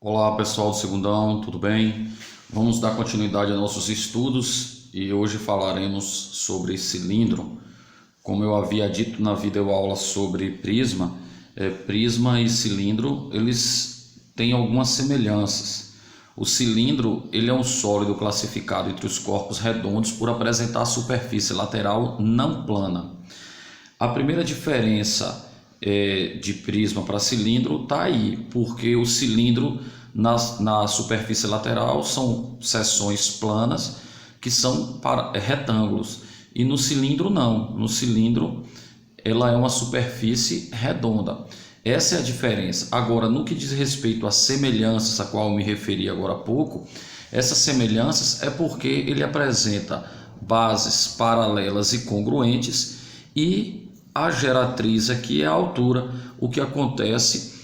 Olá pessoal do Segundão, tudo bem? Vamos dar continuidade aos nossos estudos e hoje falaremos sobre cilindro. Como eu havia dito na videoaula sobre prisma, prisma e cilindro eles têm algumas semelhanças. O cilindro ele é um sólido classificado entre os corpos redondos por apresentar superfície lateral não plana. A primeira diferença de prisma para cilindro está aí, porque o cilindro na superfície lateral são seções planas que são retângulos, e no cilindro não, no cilindro ela é uma superfície redonda. Essa é a diferença. Agora, no que diz respeito às semelhanças a qual eu me referi agora há pouco, essas semelhanças é porque ele apresenta bases paralelas e congruentes, e a geratriz aqui é a altura. O que acontece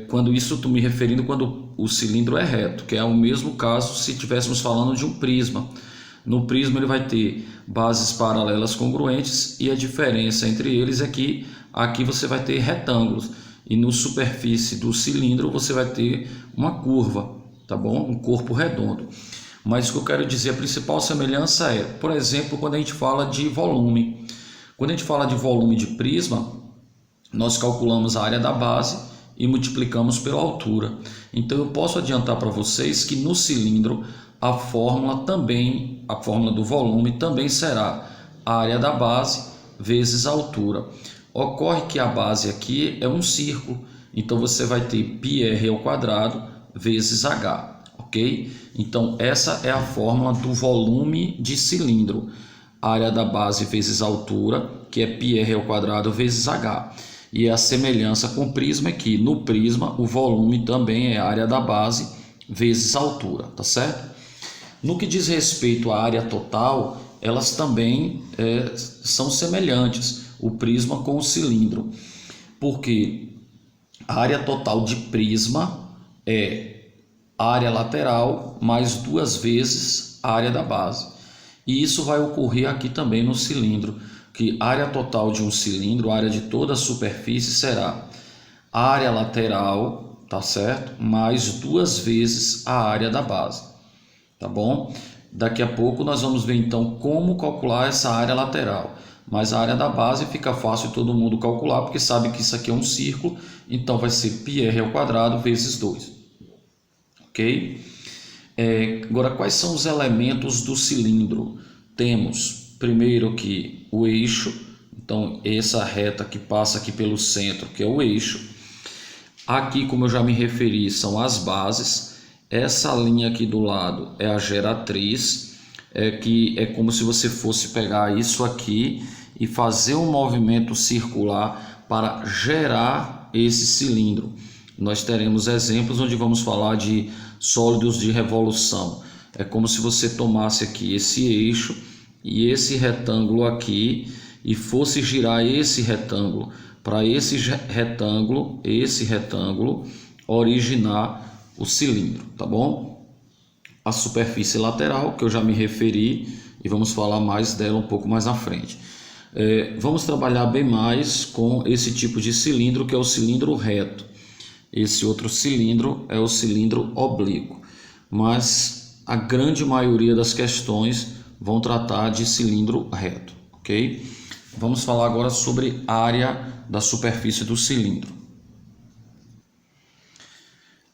quando isso estou me referindo quando o cilindro é reto, que é o mesmo caso se estivéssemos falando de um prisma. No prisma ele vai ter bases paralelas congruentes, e a diferença entre eles é que aqui você vai ter retângulos e no superfície do cilindro você vai ter uma curva, tá bom? Um corpo redondo. Mas o que eu quero dizer, a principal semelhança é, por exemplo, quando a gente fala de volume. Quando a gente fala de volume de prisma, nós calculamos a área da base e multiplicamos pela altura. Então eu posso adiantar para vocês que no cilindro a fórmula do volume também será a área da base vezes a altura. Ocorre que a base aqui é um círculo, então você vai ter πr ao quadrado vezes h, ok? Então essa é a fórmula do volume de cilindro. Área da base vezes a altura, que é πr ao quadrado vezes h. E a semelhança com o prisma é que no prisma o volume também é a área da base vezes a altura, tá certo? No que diz respeito à área total, elas também são semelhantes, o prisma com o cilindro, porque a área total de prisma é área lateral mais 2 vezes a área da base. E isso vai ocorrer aqui também no cilindro, que a área total de um cilindro, a área de toda a superfície, será a área lateral, tá certo? Mais 2 vezes a área da base, tá bom? Daqui a pouco nós vamos ver então como calcular essa área lateral. Mas a área da base fica fácil todo mundo calcular, porque sabe que isso aqui é um círculo, então vai ser πr ao quadrado vezes 2, ok? Agora, quais são os elementos do cilindro? Temos primeiro que o eixo, então essa reta que passa aqui pelo centro, que é o eixo. Aqui, como eu já me referi, são as bases. Essa linha aqui do lado é a geratriz, que é como se você fosse pegar isso aqui e fazer um movimento circular para gerar esse cilindro. Nós teremos exemplos onde vamos falar de sólidos de revolução. É como se você tomasse aqui esse eixo e esse retângulo aqui e fosse girar esse retângulo para esse retângulo originar o cilindro, tá bom? A superfície lateral, que eu já me referi e vamos falar mais dela um pouco mais à frente. Vamos trabalhar bem mais com esse tipo de cilindro, que é o cilindro reto. Esse outro cilindro é o cilindro oblíquo, mas a grande maioria das questões vão tratar de cilindro reto, ok? Vamos falar agora sobre a área da superfície do cilindro.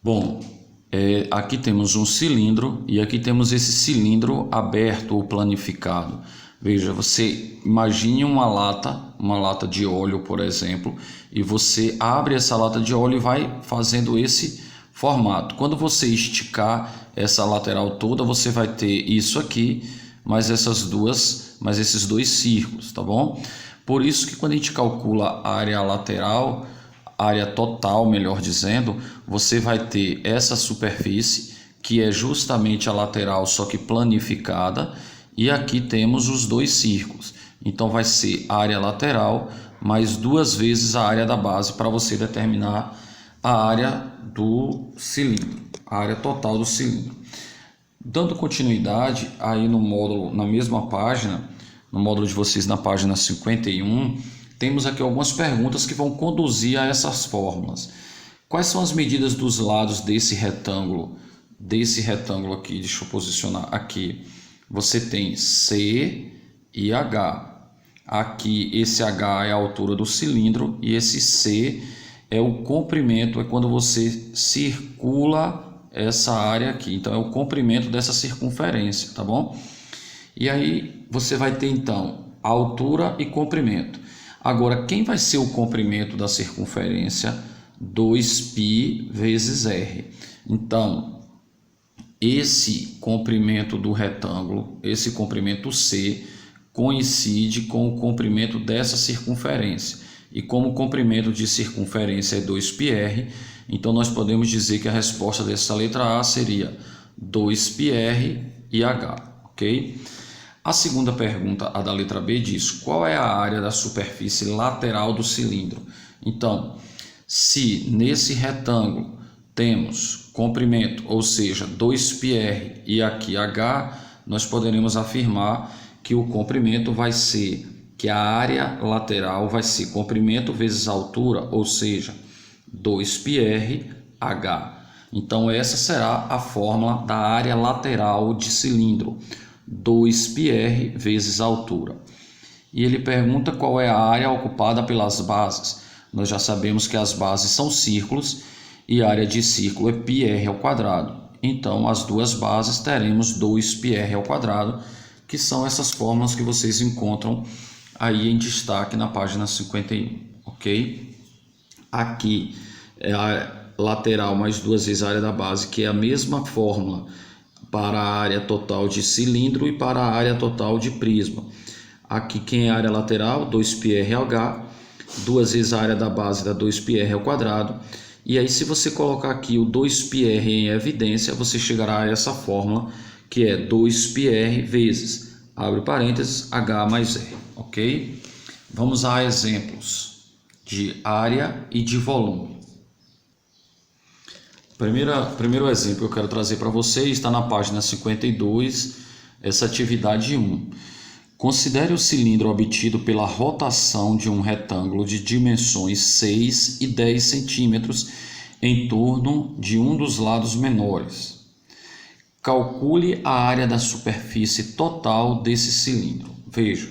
Bom, aqui temos um cilindro e aqui temos esse cilindro aberto ou planificado. Veja, você imagine uma lata de óleo, por exemplo, e você abre essa lata de óleo e vai fazendo esse formato. Quando você esticar essa lateral toda, você vai ter isso aqui, mais esses dois círculos, tá bom? Por isso que quando a gente calcula a área lateral, área total, melhor dizendo, você vai ter essa superfície, que é justamente a lateral, só que planificada, e aqui temos os dois círculos. Então vai ser a área lateral mais 2 vezes a área da base para você determinar a área do cilindro, a área total do cilindro. Dando continuidade aí no módulo, na mesma página, no módulo de vocês na página 51, temos aqui algumas perguntas que vão conduzir a essas fórmulas. Quais são as medidas dos lados desse retângulo? Desse retângulo aqui, deixa eu posicionar aqui. Você tem C e H. Aqui, esse H é a altura do cilindro e esse C é o comprimento, é quando você circula essa área aqui. Então, é o comprimento dessa circunferência, tá bom? E aí, você vai ter, então, altura e comprimento. Agora, quem vai ser o comprimento da circunferência? 2π vezes r. Então, esse comprimento do retângulo, esse comprimento C, coincide com o comprimento dessa circunferência. E como o comprimento de circunferência é 2πr, então nós podemos dizer que a resposta dessa letra A seria 2πr e h, ok? A segunda pergunta, a da letra B, diz qual é a área da superfície lateral do cilindro. Então, se nesse retângulo temos comprimento, ou seja, 2πr e aqui h, nós poderemos afirmar que o comprimento vai ser, que a área lateral vai ser comprimento vezes altura, ou seja, 2πr h. Então essa será a fórmula da área lateral de cilindro, 2πr vezes altura. E ele pergunta qual é a área ocupada pelas bases. Nós já sabemos que as bases são círculos e a área de círculo é πr ao quadrado. Então as duas bases teremos 2πr ao quadrado, que são essas fórmulas que vocês encontram aí em destaque na página 51, ok? Aqui é a lateral mais duas vezes a área da base, que é a mesma fórmula para a área total de cilindro e para a área total de prisma. Aqui quem é a área lateral? 2πrh, duas vezes a área da base dá 2πr ao quadrado. E aí se você colocar aqui o 2πr em evidência, você chegará a essa fórmula, que é 2πr vezes, abre parênteses, h mais r, ok? Vamos a exemplos de área e de volume. Primeiro exemplo que eu quero trazer para vocês está na página 52, essa atividade 1. Considere o cilindro obtido pela rotação de um retângulo de dimensões 6 e 10 centímetros em torno de um dos lados menores. Calcule a área da superfície total desse cilindro. Veja,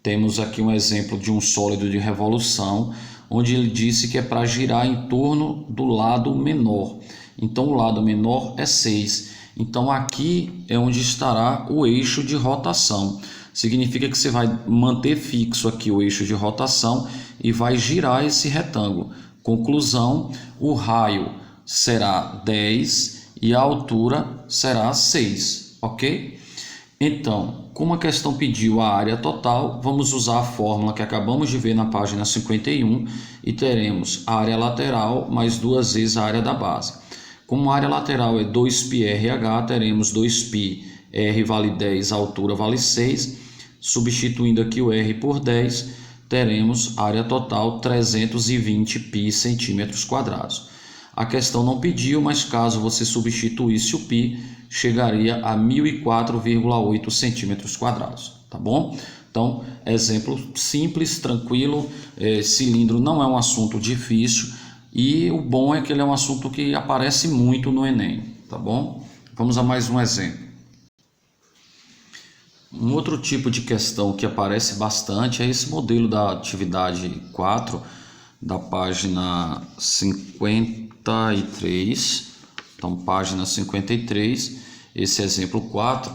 temos aqui um exemplo de um sólido de revolução, onde ele disse que é para girar em torno do lado menor. Então, o lado menor é 6. Então, aqui é onde estará o eixo de rotação. Significa que você vai manter fixo aqui o eixo de rotação e vai girar esse retângulo. Conclusão, o raio será 10 e a altura será 6, ok? Então, como a questão pediu a área total, vamos usar a fórmula que acabamos de ver na página 51 e teremos a área lateral mais duas vezes a área da base. Como a área lateral é 2πrh, teremos 2π, r vale 10, a altura vale 6. Substituindo aqui o r por 10, teremos área total 320 π centímetros quadrados. A questão não pediu, mas caso você substituísse o π, chegaria a 1004,8 centímetros quadrados, tá bom? Então, exemplo simples, tranquilo, cilindro não é um assunto difícil e o bom é que ele é um assunto que aparece muito no Enem, tá bom? Vamos a mais um exemplo. Um outro tipo de questão que aparece bastante é esse modelo da atividade 4, da página 53, então página 53, esse exemplo 4.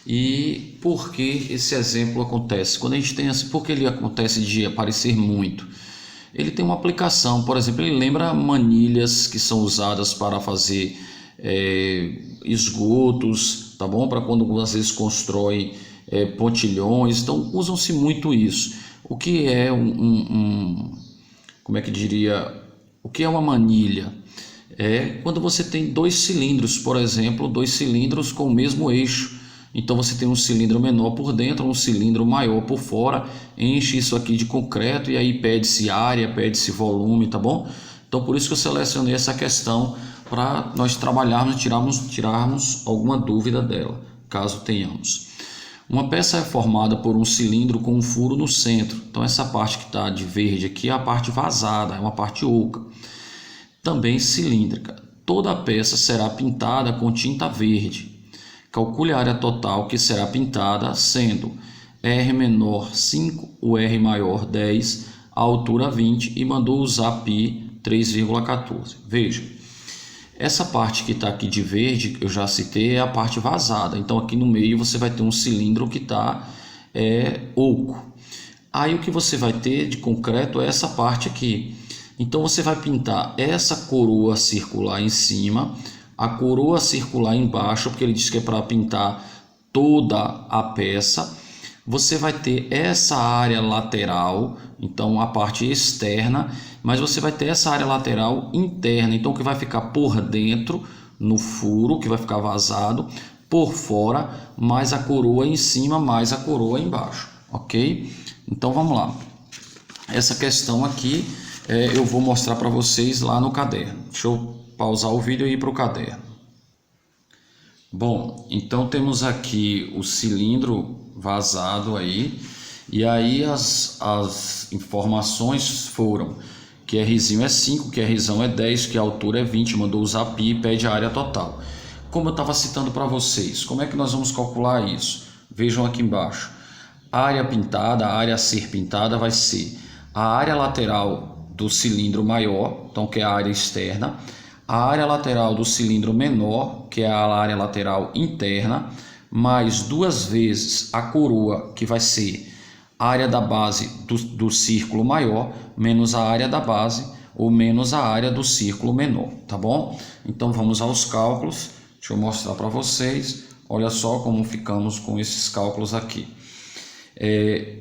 E por que esse exemplo acontece? Quando a gente tem assim, por que ele acontece de aparecer muito? Ele tem uma aplicação, por exemplo, ele lembra manilhas que são usadas para fazer esgotos, tá bom? Para quando às vezes constrói pontilhões, então usam-se muito isso. O que é como é que diria, o que é uma manilha? É quando você tem dois cilindros, por exemplo, dois cilindros com o mesmo eixo. Então você tem um cilindro menor por dentro, um cilindro maior por fora, enche isso aqui de concreto e aí pede-se área, pede-se volume, tá bom? Então por isso que eu selecionei essa questão para nós trabalharmos, tirarmos alguma dúvida dela, caso tenhamos. Uma peça é formada por um cilindro com um furo no centro. Então essa parte que está de verde aqui é a parte vazada, é uma parte oca. também cilíndrica. Toda a peça será pintada com tinta verde. Calcule a área total que será pintada, sendo R menor 5, o R maior 10, a altura 20 e mandou usar π 3,14. Veja, essa parte que está aqui de verde, que eu já citei, é a parte vazada. Então aqui no meio você vai ter um cilindro que está oco. Aí o que você vai ter de concreto é essa parte aqui. Então você vai pintar essa coroa circular em cima, a coroa circular embaixo, porque ele diz que é para pintar toda a peça. Você vai ter essa área lateral, então a parte externa, mas você vai ter essa área lateral interna, então que vai ficar por dentro, no furo, que vai ficar vazado, por fora, mais a coroa em cima, mais a coroa embaixo, ok? Então vamos lá. Essa questão aqui eu vou mostrar para vocês lá no caderno. Deixa eu pausar o vídeo e ir para o caderno. Bom, então temos aqui o cilindro vazado aí, e aí as informações foram que Rzinho é 5, que Rzão é 10, que a altura é 20, mandou usar π e pede a área total. Como eu estava citando para vocês, como é que nós vamos calcular isso? Vejam aqui embaixo. A área pintada, a área a ser pintada vai ser a área lateral do cilindro maior, então que é a área externa, a área lateral do cilindro menor, que é a área lateral interna, mais 2 vezes a coroa, que vai ser a área da base do círculo maior, menos a área da base, ou menos a área do círculo menor, tá bom? Então vamos aos cálculos, deixa eu mostrar para vocês, olha só como ficamos com esses cálculos aqui.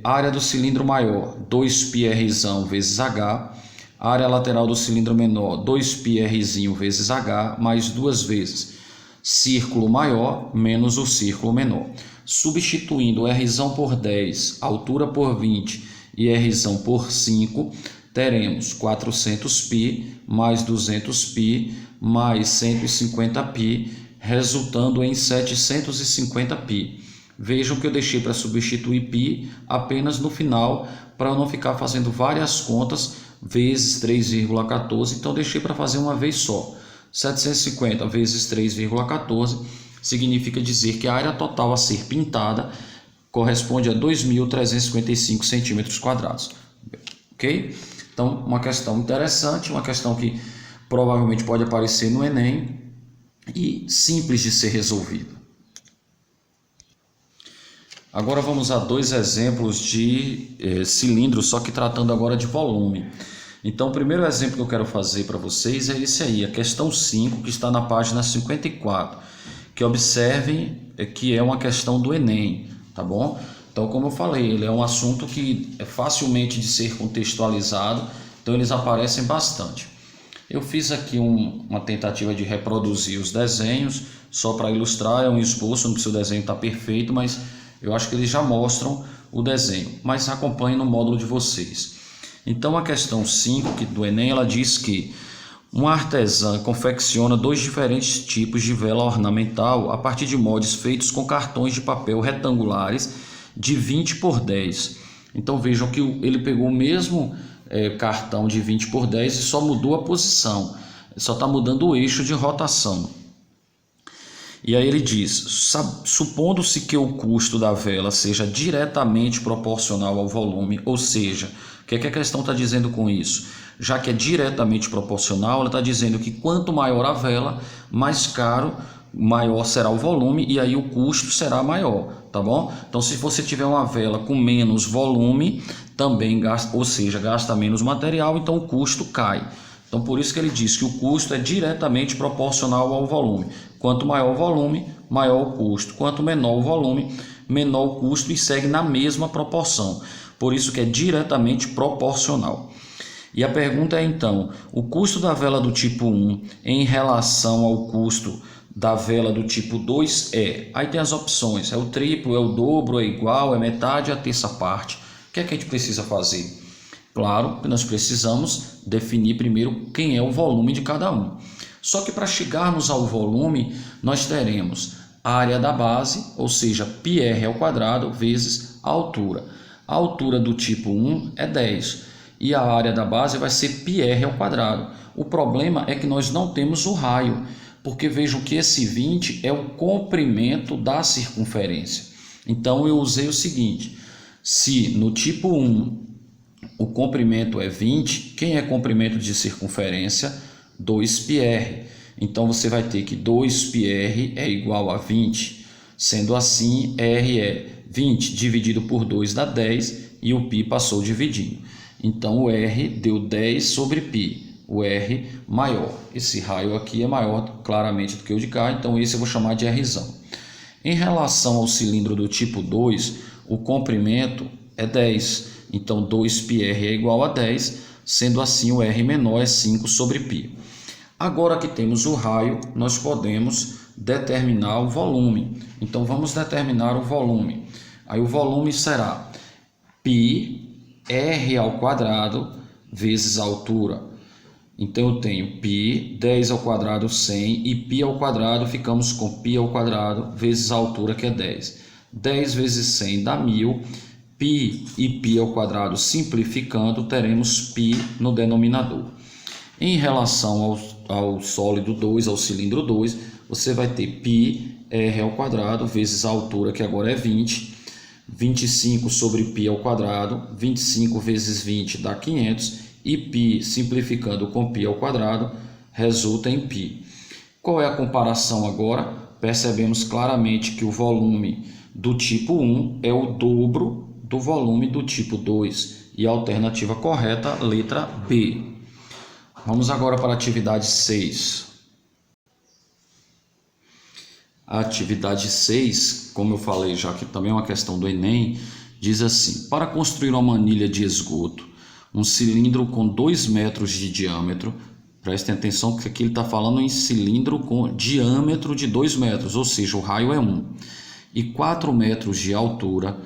Área do cilindro maior, 2πrzão vezes H, área lateral do cilindro menor, 2πrzinho vezes H, mais 2 vezes círculo maior menos o círculo menor. Substituindo Rzão por 10, altura por 20 e Rzão por 5, teremos 400π mais 200π mais 150π, resultando em 750π. Vejam que eu deixei para substituir π apenas no final, para eu não ficar fazendo várias contas vezes 3,14, então deixei para fazer uma vez só. 750 vezes 3,14 significa dizer que a área total a ser pintada corresponde a 2.355 centímetros quadrados. Ok? Então, uma questão interessante, uma questão que provavelmente pode aparecer no Enem e simples de ser resolvida. Agora vamos a 2 exemplos de cilindros, só que tratando agora de volume. Então o primeiro exemplo que eu quero fazer para vocês é esse aí, a questão 5, que está na página 54, que observem que é uma questão do Enem, tá bom? Então, como eu falei, ele é um assunto que é facilmente de ser contextualizado, então eles aparecem bastante. Eu fiz aqui uma tentativa de reproduzir os desenhos, só para ilustrar, é um esboço, não precisa o desenho estar perfeito, mas eu acho que eles já mostram o desenho, mas acompanhem no módulo de vocês. Então a questão 5 do Enem, ela diz que uma artesã confecciona 2 diferentes tipos de vela ornamental a partir de moldes feitos com cartões de papel retangulares de 20 por 10. Então vejam que ele pegou o mesmo cartão de 20 por 10 e só mudou a posição, só está mudando o eixo de rotação. E aí ele diz, supondo-se que o custo da vela seja diretamente proporcional ao volume, ou seja, o que é que a questão está dizendo com isso? Já que é diretamente proporcional, ela está dizendo que quanto maior a vela, mais caro, maior será o volume e aí o custo será maior, tá bom? Então se você tiver uma vela com menos volume, também gasta, ou seja, gasta menos material, então o custo cai. Então por isso que ele diz que o custo é diretamente proporcional ao volume. Quanto maior o volume, maior o custo. Quanto menor o volume, menor o custo e segue na mesma proporção. Por isso que é diretamente proporcional. E a pergunta é então, o custo da vela do tipo 1 em relação ao custo da vela do tipo 2 é... Aí tem as opções, é o triplo, é o dobro, é igual, é metade, é a terça parte. O que é que a gente precisa fazer? Claro que nós precisamos definir primeiro quem é o volume de cada um. Só que para chegarmos ao volume, nós teremos a área da base, ou seja, πr ao quadrado vezes a altura. A altura do tipo 1 é 10. e a área da base vai ser πr ao quadrado. O problema é que nós não temos o raio, porque vejam que esse 20 é o comprimento da circunferência. Então eu usei o seguinte: se no tipo 1 o comprimento é 20, quem é comprimento de circunferência? 2πr. Então você vai ter que 2πr é igual a 20. Sendo assim, r é 20 dividido por 2 dá 10 e o π passou dividindo. Então o r deu 10 sobre π. O R maior. Esse raio aqui é maior claramente do que o de cá, então esse eu vou chamar de Rzão. Em relação ao cilindro do tipo 2, o comprimento é 10, então 2πr é igual a 10, sendo assim o R menor é 5 sobre π. Agora que temos o raio, nós podemos determinar o volume. Então vamos determinar o volume. Aí o volume será πr ao quadrado vezes a altura. Então eu tenho π, 10 ao quadrado 100, e π ao quadrado ficamos com π ao quadrado vezes a altura, que é 10. 10 vezes 100 dá 1000, π e π ao quadrado simplificando, teremos π no denominador. Em relação ao sólido 2, ao cilindro 2, você vai ter πr ao quadrado vezes a altura, que agora é 20, 25 sobre π ao quadrado, 25 vezes 20 dá 500, e π simplificando com π ao quadrado resulta em π. Qual é a comparação agora? Percebemos claramente que o volume do tipo 1 é o dobro do volume do tipo 2 e a alternativa correta, letra B. Vamos agora para a atividade 6. A atividade 6, como eu falei já que também é uma questão do Enem, diz assim: para construir uma manilha de esgoto, um cilindro com 2 metros de diâmetro, prestem atenção que aqui ele está falando em cilindro com diâmetro de 2 metros, ou seja, o raio é 1, e 4 metros de altura,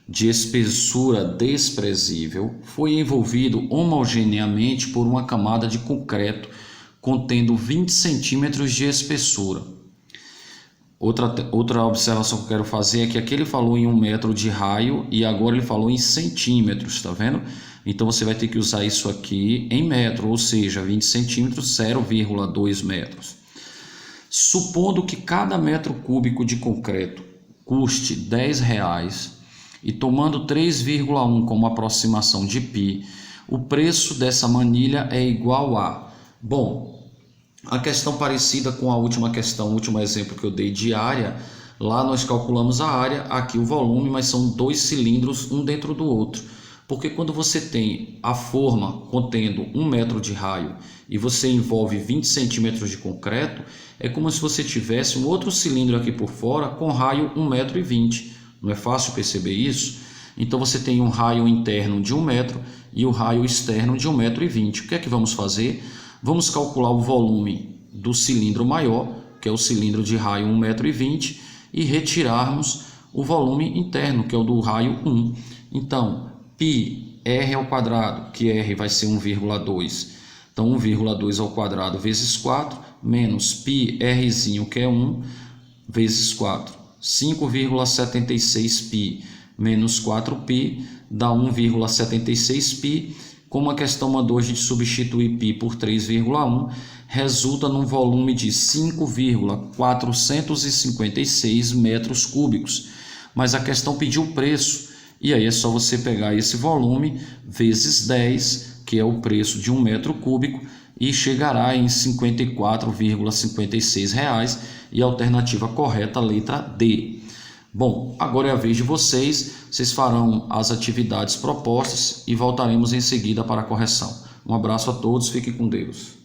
de espessura desprezível, foi envolvido homogeneamente por uma camada de concreto contendo 20 centímetros de espessura. Outra observação que eu quero fazer é que aqui ele falou em 1 metro de raio e agora ele falou em centímetros, tá vendo? Então você vai ter que usar isso aqui em metro, ou seja, 20 centímetros, 0,2 metros. Supondo que cada metro cúbico de concreto custe R$10 e tomando 3,1 como aproximação de π, o preço dessa manilha é igual a... Bom, a questão parecida com a última questão, o último exemplo que eu dei de área, lá nós calculamos a área, aqui o volume, mas são 2 cilindros um dentro do outro. Porque quando você tem a forma contendo 1 metro de raio e você envolve 20 centímetros de concreto, é como se você tivesse um outro cilindro aqui por fora com raio 1,20 m. Não é fácil perceber isso? Então você tem um raio interno de 1 metro e o raio externo de 1,20 m. O que é que vamos fazer? Vamos calcular o volume do cilindro maior, que é o cilindro de raio 1,20 m, e retirarmos o volume interno, que é o do raio 1. Então, πr ao quadrado, que r vai ser 1,2. Então, 1,2 ao quadrado vezes 4, menos πrzinho, que é 1, vezes 4. 5,76π menos 4π dá 1,76π. Como a questão mandou a gente substituir π por 3,1, resulta num volume de 5,456 metros cúbicos. Mas a questão pediu o preço, e aí é só você pegar esse volume vezes 10, que é o preço de 1 metro cúbico, e chegará em R$ 54,56, e a alternativa correta, letra D. Bom, agora é a vez de vocês farão as atividades propostas e voltaremos em seguida para a correção. Um abraço a todos, fique com Deus.